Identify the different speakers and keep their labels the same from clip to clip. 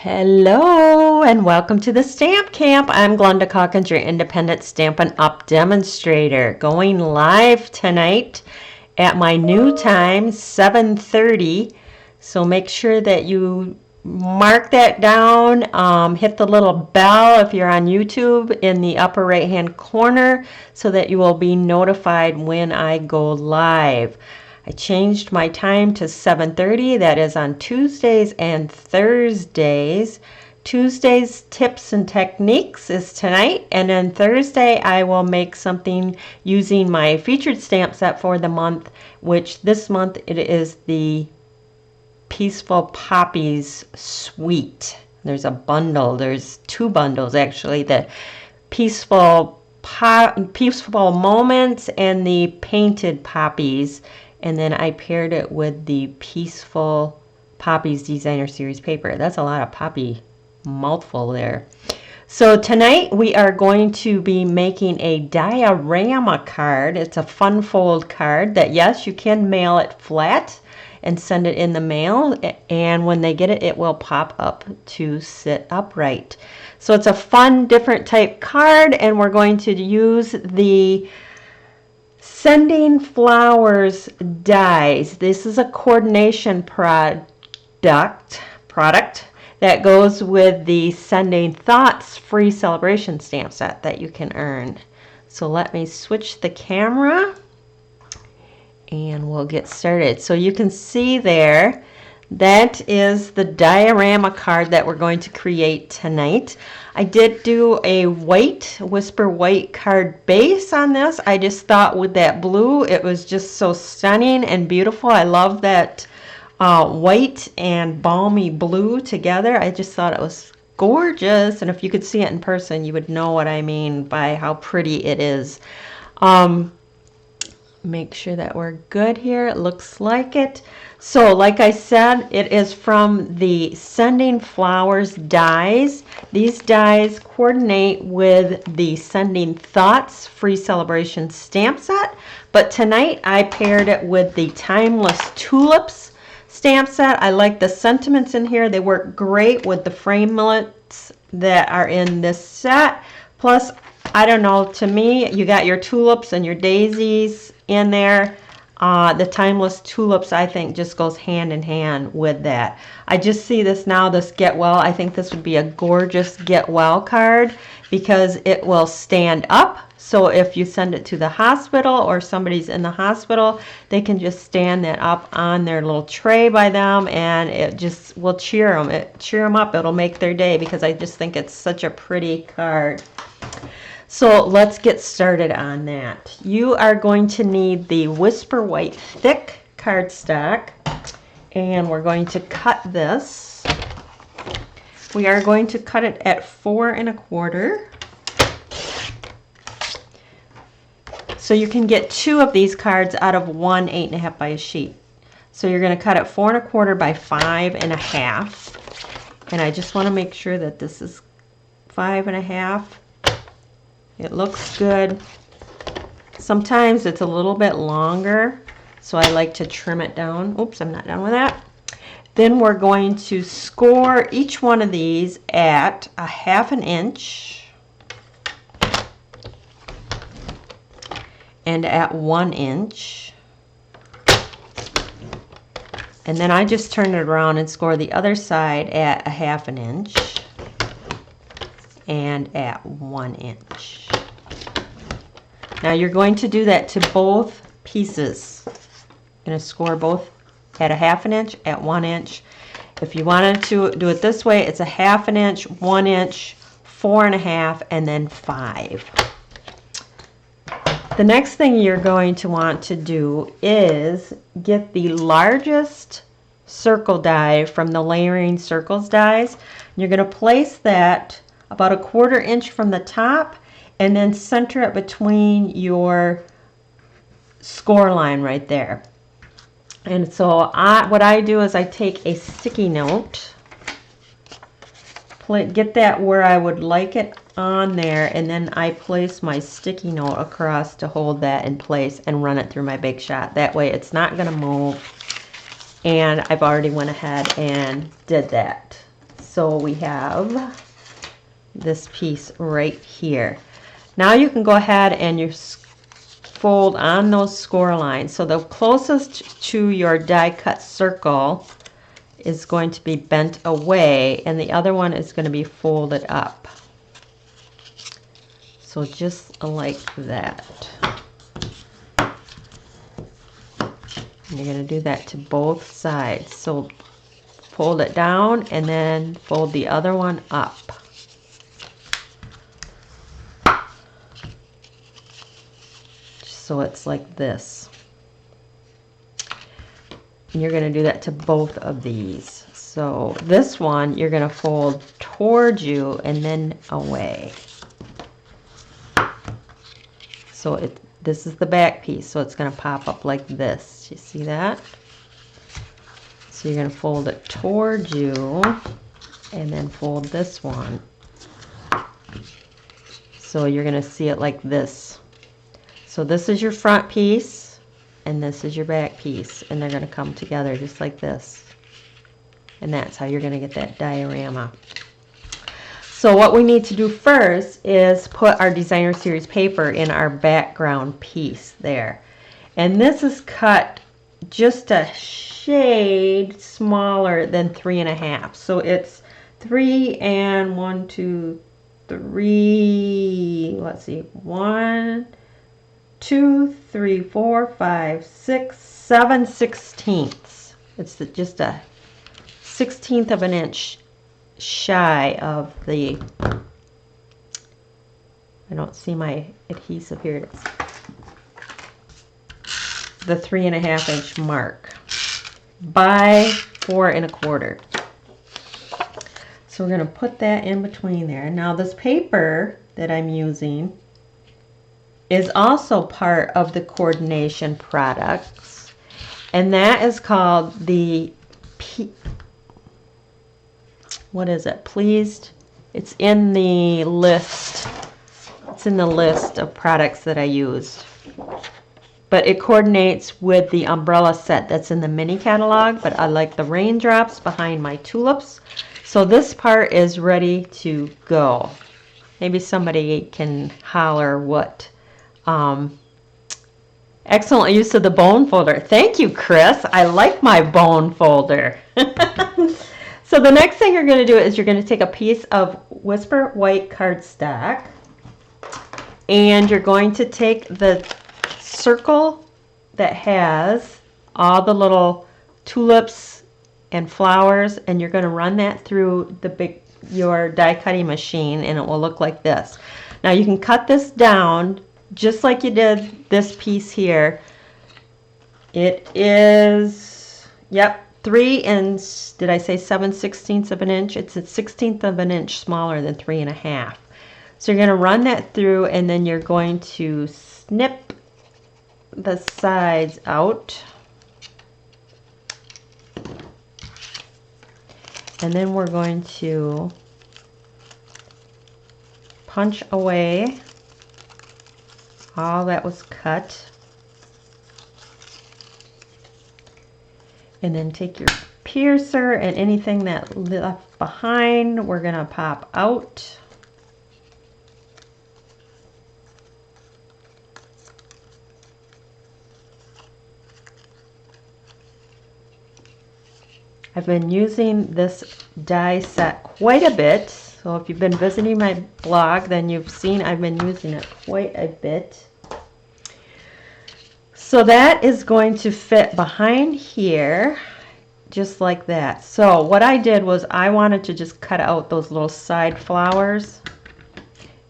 Speaker 1: Hello and welcome to the Stamp Camp. I'm Glenda Calkins, your independent Stampin' Up! Demonstrator, going live tonight at my new time, 7:30. So make sure that you mark that down. Hit the little bell if you're on YouTube in the upper right hand corner so that you will be notified when I go live. I changed my time to 7:30. That is on Tuesdays and Thursdays. Tuesdays tips and techniques is tonight, and then Thursday I will make something using my featured stamp set for the month, which this month it is the Peaceful Poppies Suite. There's a bundle. There's two bundles actually. The Peaceful Moments and the Painted Poppies. And then I paired it with the Peaceful Poppies Designer Series paper. That's a lot of poppy mouthful there. So tonight we are going to be making a diorama card. It's a fun fold card that, yes, you can mail it flat and send it in the mail. And when they get it, it will pop up to sit upright. So it's a fun, different type card, and we're going to use the Sending Flowers dies. This is a coordination product that goes with the Sending Thoughts free celebration stamp set that you can earn. So let me switch the camera and we'll get started. So you can see there, that is the diorama card that we're going to create tonight. I did do a white, Whisper White card base on this. I just thought with that blue, it was just so stunning and beautiful. I love that white and balmy blue together. I just thought it was gorgeous. And if you could see it in person, you would know what I mean by how pretty it is. Make sure that we're good here. It looks like it. So like I said, it is from the Sending Flowers dies. These dies coordinate with the Sending Thoughts free celebration stamp set. But tonight I paired it with the Timeless Tulips stamp set. I like the sentiments in here. They work great with the framelits that are in this set. Plus, I don't know, to me, you got your tulips and your daisies in there. The Timeless Tulips, I think, just goes hand in hand with that. I just see this now, this Get Well. I think this would be a gorgeous Get Well card because it will stand up. So if you send it to the hospital or somebody's in the hospital, they can just stand that up on their little tray by them, and it just will cheer them up. It'll make their day because I just think it's such a pretty card. So let's get started on that. You are going to need the Whisper White thick cardstock, and we're going to cut this. We are going to cut it at 4 1/4. So you can get 2 of these cards out of one 8 1/2 by a sheet. So you're going to cut it 4 1/4 by 5 1/2. And I just want to make sure that this is 5 1/2. It looks good. Sometimes it's a little bit longer, so I like to trim it down. Oops, I'm not done with that. Then we're going to score each one of these at 1/2 inch and at 1 inch. And then I just turn it around and score the other side at 1/2 inch and at 1 inch. Now you're going to do that to both pieces. You're going to score both at 1/2 inch, at 1 inch. If you wanted to do it this way, it's 1/2 inch, 1 inch, 4 1/2, and then 5. The next thing you're going to want to do is get the largest circle die from the Layering Circles dies. You're going to place that about 1/4 inch from the top and then center it between your score line right there. And so what I do is I take a sticky note, get that where I would like it on there, and then I place my sticky note across to hold that in place and run it through my Big Shot. That way it's not going to move, and I've already went ahead and did that. So we have this piece right here. Now you can go ahead and you fold on those score lines. So the closest to your die cut circle is going to be bent away, and the other one is going to be folded up. So just like that. And you're going to do that to both sides. So fold it down and then fold the other one up. So it's like this. And you're going to do that to both of these. So this one you're going to fold towards you and then away. So this is the back piece, so it's going to pop up like this. You see that? So you're going to fold it towards you and then fold this one. So you're going to see it like this. So this is your front piece and this is your back piece, and they're going to come together just like this. And that's how you're going to get that diorama. So what we need to do first is put our designer series paper in our background piece there. And this is cut just a shade smaller than 3.5. So it's 3 and 1, 2, 3, let's see, 1, 2, 3, 4, 5, 6, 7 sixteenths. It's just a 1/16 of an inch shy of the, I don't see my adhesive here, it's the 3.5 inch mark by 4 1/4. So we're going to put that in between there. Now this paper that I'm using is also part of the coordination products, and that is called the what is it? Pleased. It's in the list. It's in the list of products that I used. But it coordinates with the umbrella set that's in the mini catalog, but I like the raindrops behind my tulips. So this part is ready to go. Maybe somebody can holler what. Excellent use of the bone folder. Thank you, Chris. I like my bone folder. So the next thing you're going to do is you're going to take a piece of Whisper White cardstock, and you're going to take the circle that has all the little tulips and flowers, and you're going to run that through your die cutting machine, and it will look like this. Now you can cut this down just like you did this piece here. It is, yep, 3 and, did I say 7 sixteenths of an inch? It's a 1/16 of an inch smaller than 3.5. So you're going to run that through, and then you're going to snip the sides out. And then we're going to punch away all that was cut. And then take your piercer and anything that left behind, we're going to pop out. I've been using this die set quite a bit. So if you've been visiting my blog, then you've seen I've been using it quite a bit. So that is going to fit behind here, just like that. So what I did was I wanted to just cut out those little side flowers.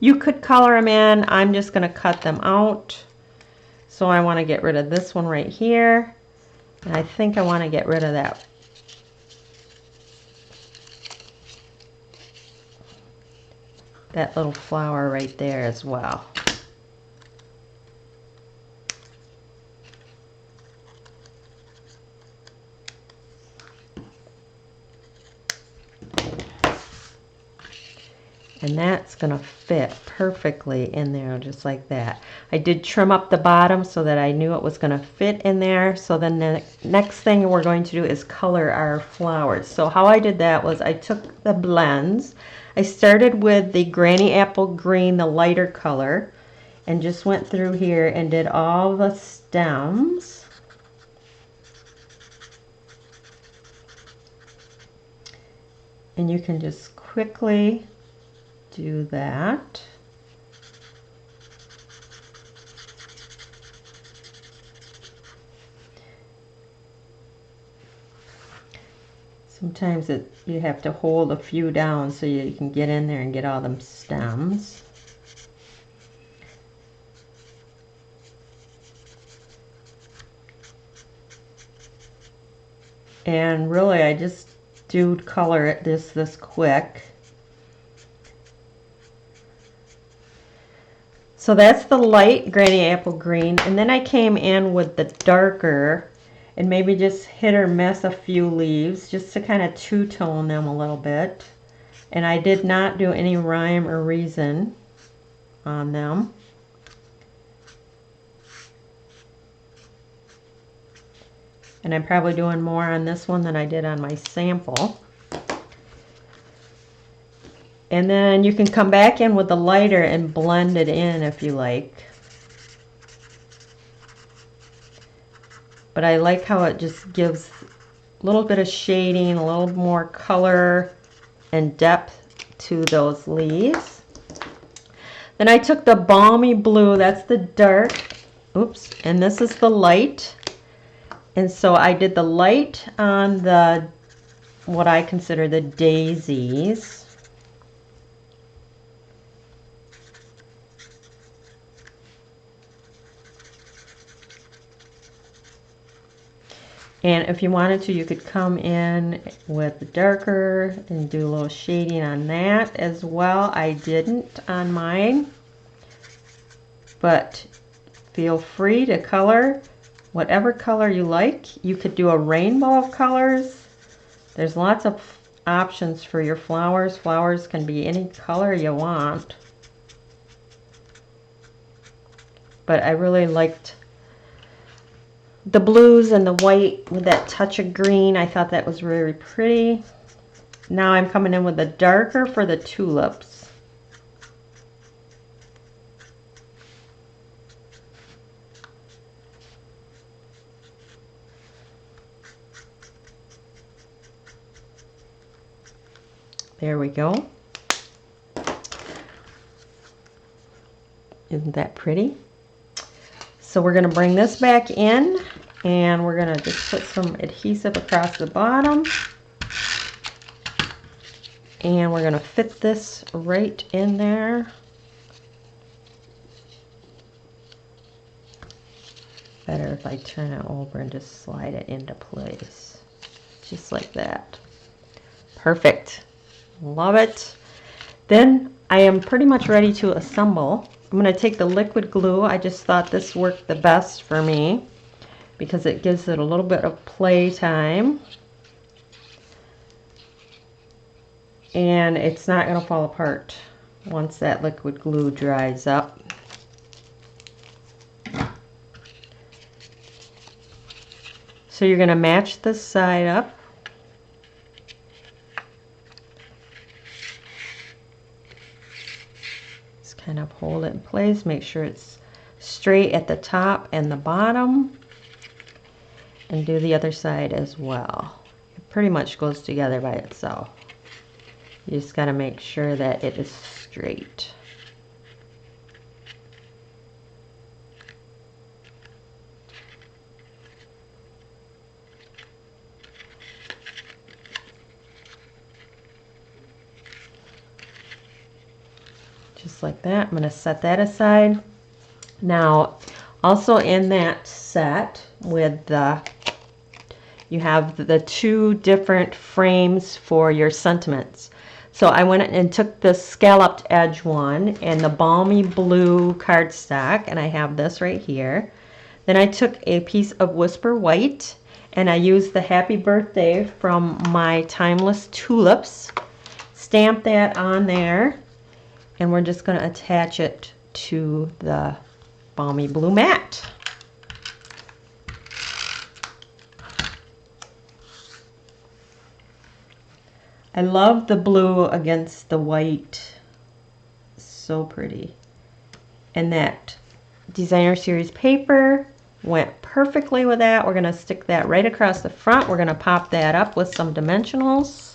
Speaker 1: You could color them in. I'm just going to cut them out. So I want to get rid of this one right here. And I think I want to get rid of that little flower right there as well. And that's going to fit perfectly in there, just like that. I did trim up the bottom so that I knew it was going to fit in there. So then the next thing we're going to do is color our flowers. So how I did that was I took the blends. I started with the Granny Apple Green, the lighter color, and just went through here and did all the stems. And you can just quickly do that. Sometimes you have to hold a few down so you can get in there and get all them stems. And really I just do color it this quick. So that's the light Granny Apple Green, and then I came in with the darker and maybe just hit or miss a few leaves just to kind of two-tone them a little bit. And I did not do any rhyme or reason on them. And I'm probably doing more on this one than I did on my sample. And then you can come back in with the lighter and blend it in if you like. But I like how it just gives a little bit of shading, a little more color and depth to those leaves. Then I took the Balmy Blue, that's the dark, oops, and this is the light. And so I did the light on the, what I consider the daisies. And if you wanted to, you could come in with the darker and do a little shading on that as well. I didn't on mine, but feel free to color whatever color you like. You could do a rainbow of colors. There's lots of options for your flowers. Flowers can be any color you want. But I really liked the blues and the white with that touch of green. I thought that was very pretty. Now I'm coming in with the darker for the tulips. There we go. Isn't that pretty? So we're going to bring this back in and we're going to just put some adhesive across the bottom. And we're going to fit this right in there. Better if I turn it over and just slide it into place. Just like that. Perfect. Love it. Then I am pretty much ready to assemble. I'm going to take the liquid glue. I just thought this worked the best for me because it gives it a little bit of play time. And it's not going to fall apart once that liquid glue dries up. So you're going to match this side up. Kind of hold it in place, make sure it's straight at the top and the bottom, and do the other side as well. It pretty much goes together by itself. You just got to make sure that it is straight. Just like that. I'm going to set that aside. Now, also in that set with the, you have the two different frames for your sentiments. So I went and took the scalloped edge one and the Balmy Blue cardstock, and I have this right here. Then I took a piece of Whisper White and I used the Happy Birthday from my Timeless Tulips. Stamped that on there. And we're just going to attach it to the Balmy Blue mat. I love the blue against the white. So pretty. And that Designer Series paper went perfectly with that. We're going to stick that right across the front. We're going to pop that up with some dimensionals.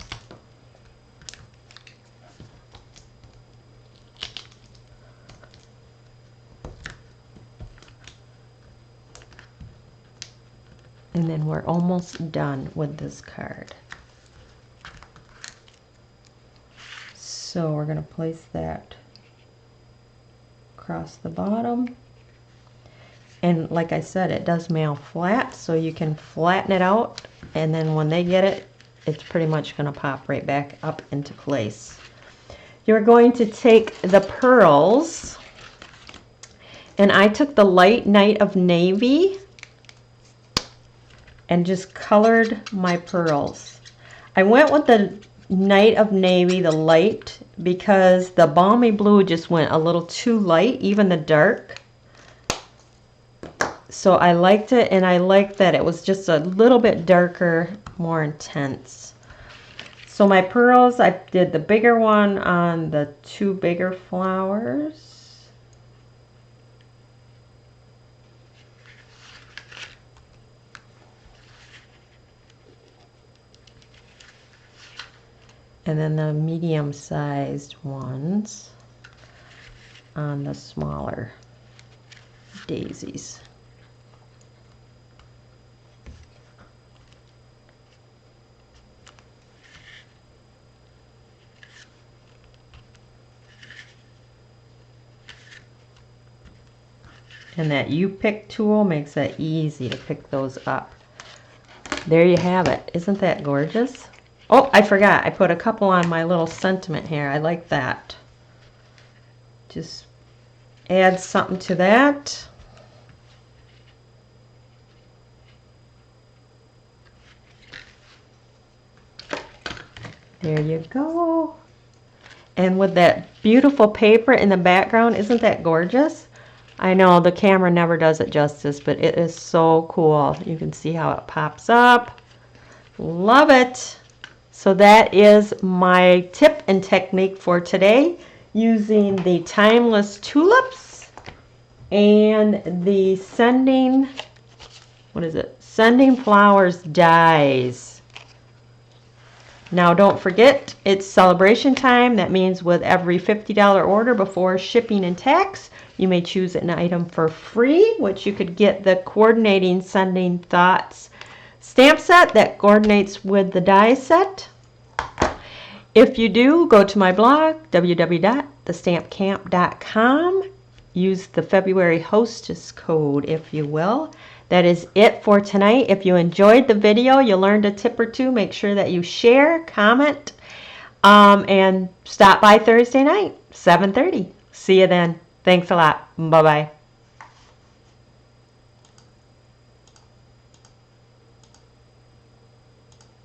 Speaker 1: And then we're almost done with this card. So we're going to place that across the bottom. And like I said, it does mail flat, so you can flatten it out, and then when they get it, it's pretty much going to pop right back up into place. You're going to take the pearls, and I took the light Night of Navy and just colored my pearls. I went with the Night of Navy, the light, because the Balmy Blue just went a little too light, even the dark. So I liked it, and I liked that it was just a little bit darker, more intense. So my pearls, I did the bigger one on the two bigger flowers. And then the medium-sized ones on the smaller daisies. And that U-pick tool makes it easy to pick those up. There you have it. Isn't that gorgeous? Oh, I forgot. I put a couple on my little sentiment here. I like that. Just add something to that. There you go. And with that beautiful paper in the background, isn't that gorgeous? I know the camera never does it justice, but it is so cool. You can see how it pops up. Love it. So that is my tip and technique for today, using the Timeless Tulips and the Sending Flowers dies. Now don't forget, it's celebration time. That means with every $50 order before shipping and tax, you may choose an item for free, which you could get the Coordinating Sending Thoughts stamp set that coordinates with the die set. If you do, go to my blog, www.thestampcamp.com. Use the February hostess code, if you will. That is it for tonight. If you enjoyed the video, you learned a tip or two, make sure that you share, comment, and stop by Thursday night, 7:30. See you then. Thanks a lot. Bye-bye.